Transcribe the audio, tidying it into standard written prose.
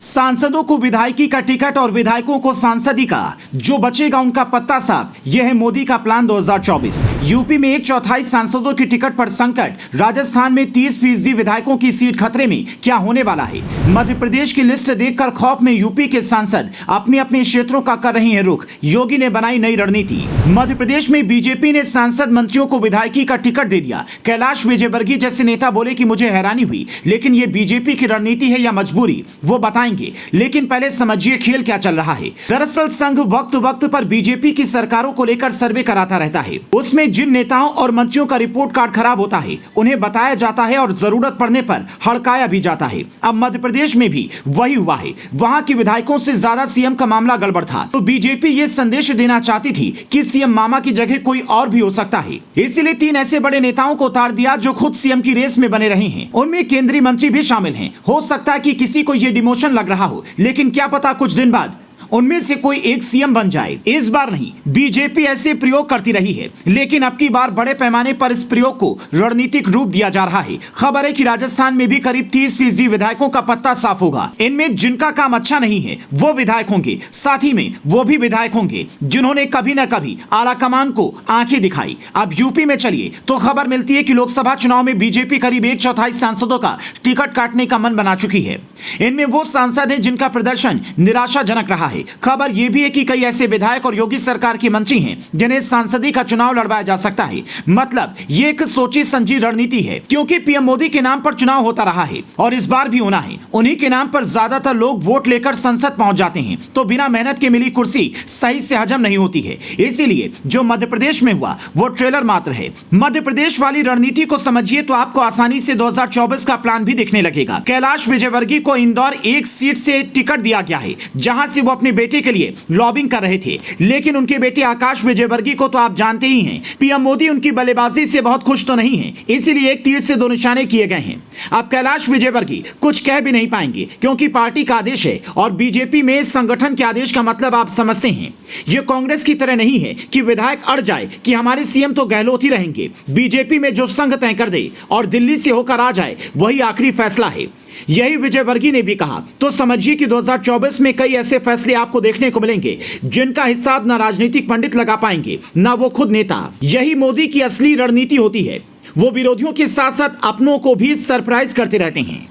सांसदों को विधायकी का टिकट और विधायकों को सांसदी का, जो बचेगा उनका पत्ता साफ। यह है मोदी का प्लान 2024। यूपी में 1/4 सांसदों की टिकट पर संकट, राजस्थान में 30% विधायकों की सीट खतरे में, क्या होने वाला है? मध्य प्रदेश की लिस्ट देखकर खौफ में यूपी के सांसद अपने अपने क्षेत्रों का कर रही हैं रुख। योगी ने बनाई नई रणनीति। मध्य प्रदेश में बीजेपी ने सांसद मंत्रियों को विधायकी का टिकट दे दिया। कैलाश विजयवर्गीय जैसे नेता बोले कि मुझे हैरानी हुई, लेकिन ये बीजेपी की रणनीति है या मजबूरी, वो बताएंगे। लेकिन पहले समझिए खेल क्या चल रहा है। दरअसल संघ वक्त वक्त पर बीजेपी की सरकारों को लेकर सर्वे कराता रहता है। उसमें जिन नेताओं और मंत्रियों का रिपोर्ट कार्ड खराब होता है उन्हें बताया जाता है और जरूरत पड़ने पर हड़काया भी जाता है। अब मध्य प्रदेश में भी वही हुआ है। वहां के विधायकों से ज्यादा सीएम का मामला गड़बड़ था, तो बीजेपी ये संदेश देना चाहती थी कि सीएम मामा की जगह कोई और भी हो सकता है। इसीलिए 3 ऐसे बड़े नेताओं को उतार दिया जो खुद सीएम की रेस में बने रहे हैं। उनमें केंद्रीय मंत्री भी शामिल हैं। हो सकता है कि किसी को ये डिमोशन लग रहा हो, लेकिन क्या पता कुछ दिन बाद उनमें से कोई एक सीएम बन जाए। इस बार नहीं, बीजेपी ऐसे प्रयोग करती रही है, लेकिन अब की बार बड़े पैमाने पर इस प्रयोग को रणनीतिक रूप दिया जा रहा है। खबर है कि राजस्थान में भी करीब 30% विधायकों का पत्ता साफ होगा। इनमें जिनका काम अच्छा नहीं है वो विधायक होंगे, साथ ही में वो भी विधायक होंगे जिन्होंने कभी न कभी आलाकमान को आंखें दिखाई। अब यूपी में चलिए तो खबर मिलती है कि लोकसभा चुनाव में बीजेपी करीब 1/4 सांसदों का टिकट काटने का मन बना चुकी है। इनमें वो सांसद हैं जिनका प्रदर्शन निराशाजनक रहा है। खबर यह भी है कि कई ऐसे विधायक और योगी सरकार के मंत्री हैं जिन्हें सांसदी का चुनाव लड़वाया जा सकता है। मतलब ये एक सोची समझी रणनीति है, क्योंकि पीएम मोदी के नाम पर चुनाव होता रहा है और इस बार भी होना है। उन्हीं के नाम पर ज्यादातर लोग वोट लेकर संसद पहुंच जाते हैं, तो बिना मेहनत के मिली कुर्सी सही से हजम नहीं होती है। इसीलिए जो मध्य प्रदेश में हुआ वो ट्रेलर मात्र है। मध्य प्रदेश वाली रणनीति को समझिए तो आपको आसानी से 2024 का प्लान भी दिखने लगेगा। कैलाश विजयवर्गीय को इंदौर एक सीट से टिकट दिया गया है, जहां से वो अपने बेटे के लिए लॉबिंग कर रहे थे, लेकिन उनके बेटे आकाश विजयवर्गीय को तो आप जानते ही हैं, पीएम मोदी उनकी बल्लेबाजी से बहुत खुश तो नहीं है, इसीलिए एक तीर से 2 निशाने किए गए हैं। अब कैलाश विजयवर्गीय कुछ कह भी नहीं पाएंगे, क्योंकि पार्टी का आदेश है और बीजेपी में संगठन के आदेश का मतलब आप समझते हैं। यह कांग्रेस की तरह नहीं है कि विधायक अड़ जाए कि हमारे सीएम तो गहलोत ही रहेंगे। बीजेपी में जो संघ तय कर दे और दिल्ली से होकर आ जाए वही आखिरी फैसला है। यही विजयवर्गीय ने भी कहा। तो समझिए कि 2024 में कई ऐसे फैसले आपको देखने को मिलेंगे जिनका हिसाब ना राजनीतिक पंडित लगा पाएंगे, ना वो खुद नेता। यही मोदी की असली रणनीति होती है। वो विरोधियों के साथ साथ अपनों को भी सरप्राइज करते रहते हैं।